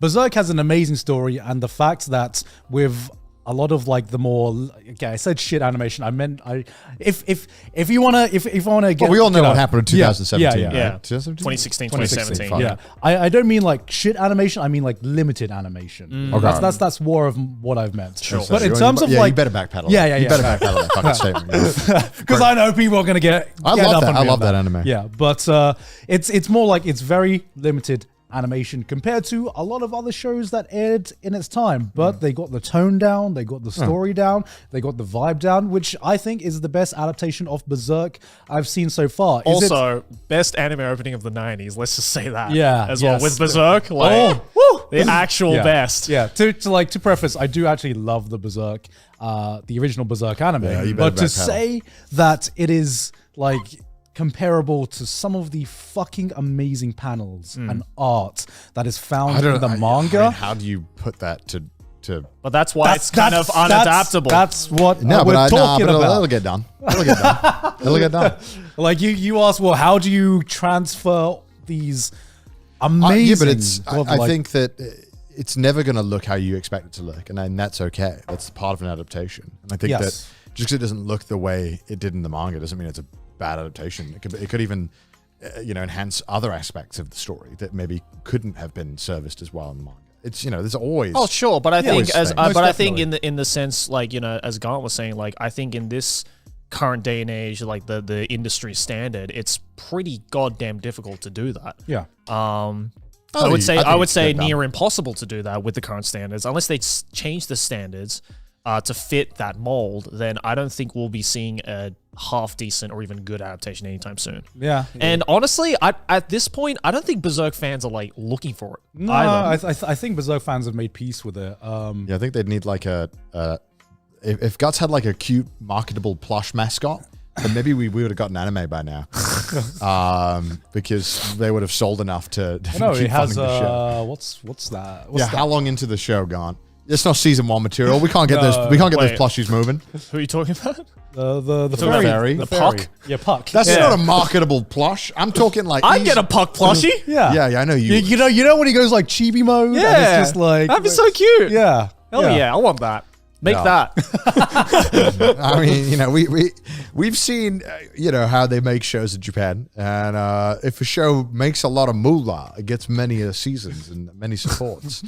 Berserk has an amazing story, and the fact that with a lot of like the more, okay, I said shit animation. I meant if you wanna if I wanna get. Well, we all know what happened in 2017. Yeah. Right? 2017? 2016, 2017. Yeah, I don't mean like shit animation. I mean like limited animation. Okay. That's more of what I've meant. Sure. But in terms of like, you better backpedal. Yeah. You better backpedal that fucking statement. Because I know people are gonna get. I get love up that. on I me love on that anime. Yeah, but it's more like it's very limited animation compared to a lot of other shows that aired in its time, but they got the tone down, they got the story down, they got the vibe down, which I think is the best adaptation of Berserk I've seen so far. Also, best anime opening of the 90s. Let's just say that. Yeah, as well yes. with Berserk, like the actual best. Yeah, to preface, I do actually love the Berserk, the original Berserk anime, you better but to backpedal. say that it is like comparable to some of the fucking amazing panels and art that is found in the manga. I mean, how do you put that to? But that's why it's kind of unadaptable. That's what No, we're talking but about. it'll get done. It'll get done. It'll get done. Like you asked, well, how do you transfer these amazing? Yeah, but it's. I think that it's never going to look how you expect it to look, and that's okay. That's part of an adaptation. And I think that just because it doesn't look the way it did in the manga doesn't mean it's a bad adaptation. It could even, enhance other aspects of the story that maybe couldn't have been serviced as well in the manga. It's there's always. Oh sure, but I think I think in the sense like as Garnt was saying, like I think in this current day and age, like the industry standard, it's pretty goddamn difficult to do that. Yeah. I would say near impossible to do that with the current standards, unless they change the standards to fit that mold. Then I don't think we'll be seeing a half decent or even good adaptation anytime soon. Yeah. And honestly, at this point, I don't think Berserk fans are like looking for it. No, either. I think Berserk fans have made peace with it. Yeah, I think they'd need like if Guts had like a cute marketable plush mascot, then maybe we would have gotten anime by now. Because they would have sold enough to No, keep it has funding the show. what's that? How long into the show gone? It's not season 1 material. We can't get those. We can't get those Wait. plushies moving. Who are you talking about? The Talking fairy, about the Puck? fairy. Yeah, Puck. That's Yeah. not a marketable plush. I'm talking like I'd get a Puck plushie. yeah. Yeah, I know you. You know when he goes like chibi mode. And Yeah. it's just like That'd be so cute. Yeah. Hell yeah, I want that. Make Yeah. that. I mean, we've seen how they make shows in Japan, and if a show makes a lot of moolah, it gets many seasons and many supports.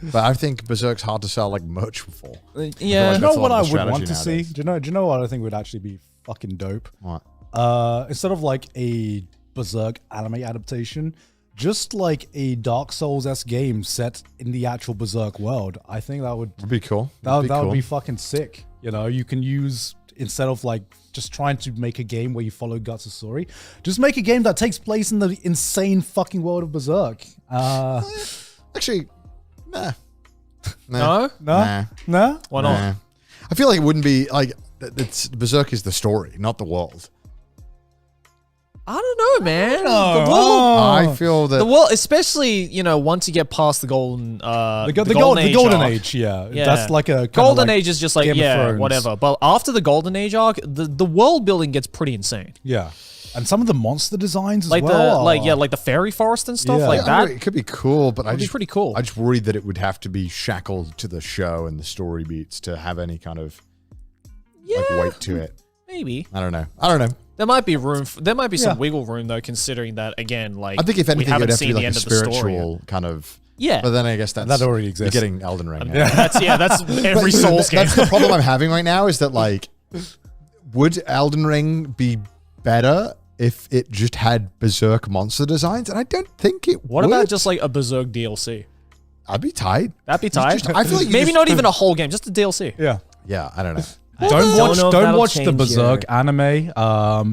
But I think Berserk's hard to sell like merch for. Yeah. Do you know That's a what lot I of the would want to strategy see? Do you know what I think would actually be fucking dope? What? Instead of like a Berserk anime adaptation, just like a Dark Souls-esque game set in the actual Berserk world. I think that would Would be cool. that would be fucking sick. You can use, instead of like just trying to make a game where you follow Guts' story, just make a game that takes place in the insane fucking world of Berserk. Actually, nah. No? Nah. No? Why not? Nah. I feel like it wouldn't be like Berserk is the story, not the world. I don't know, man. Oh. The world, I feel that the world, especially once you get past the golden, The golden golden arc. age, yeah. Yeah. That's like a Golden like age is just like Game of Thrones. whatever. But after the golden age arc, the world building gets pretty insane. Yeah. And some of the monster designs as Like well. like the fairy forest and stuff Yeah. like I that. mean, it could be cool, but Would be pretty cool. I just worried that it would have to be shackled to the show and the story beats to have any kind of like weight to it. Maybe I don't know. there might be room. There might be some Yeah. wiggle room though, considering that again, like I think if we anything, it haven't would have to seen be the like end a of the story. spiritual kind of. Yeah. But then I guess that already exists. You're getting Elden Ring. That's every Souls game. That's the problem I'm having right now is that like, would Elden Ring be better if it just had Berserk monster designs? And I don't think it What would. about just like a Berserk DLC? I'd be tight. That'd be tight. I feel like Maybe not even a whole game, just a DLC. Yeah. Yeah, I don't know. Don't don't know if don't that'll watch the change Berserk your- anime.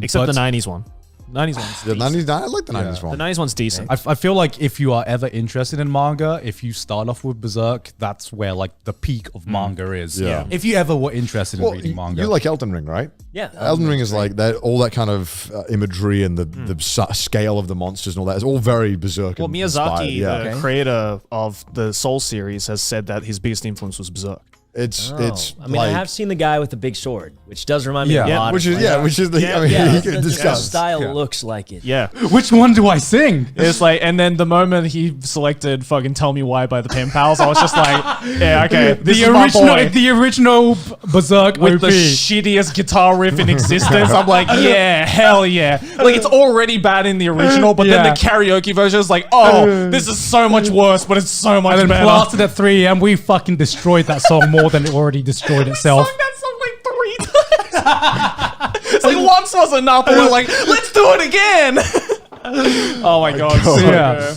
Except but the 90s one. 90s one's The decent. 90s, I like the 90s The one. 90s one's decent. I feel like if you are ever interested in manga, if you start off with Berserk, that's where like the peak of manga is. Yeah. If you ever were interested in Well, reading manga. you like Elden Ring, right? Yeah. Elden Ring is like that. All that kind of imagery and the scale of the monsters and all that is all very Berserk. Well, inspired. Miyazaki, Yeah. the creator of the Soul series, has said that his biggest influence was Berserk. It's I mean, I have seen the guy with the big sword, which does remind me a lot which of is the I mean, you can the discuss. style looks like it. Yeah. Which one do I sing? It's like, and then the moment he selected fucking Tell Me Why by the Pen Pals, I was just like, yeah, okay. This is my boy. The original Berserk With OP. the shittiest guitar riff in existence. I'm like, yeah, hell yeah. Like, it's already bad in the original, but then the karaoke version is like, oh, this is so much worse, but it's so much and then better. blasted at 3 a.m. We fucking destroyed that song more than it already destroyed itself. Sung that song like 3 times. It's like once was enough, and we're like, let's do it again. Oh my god. So Yeah. good.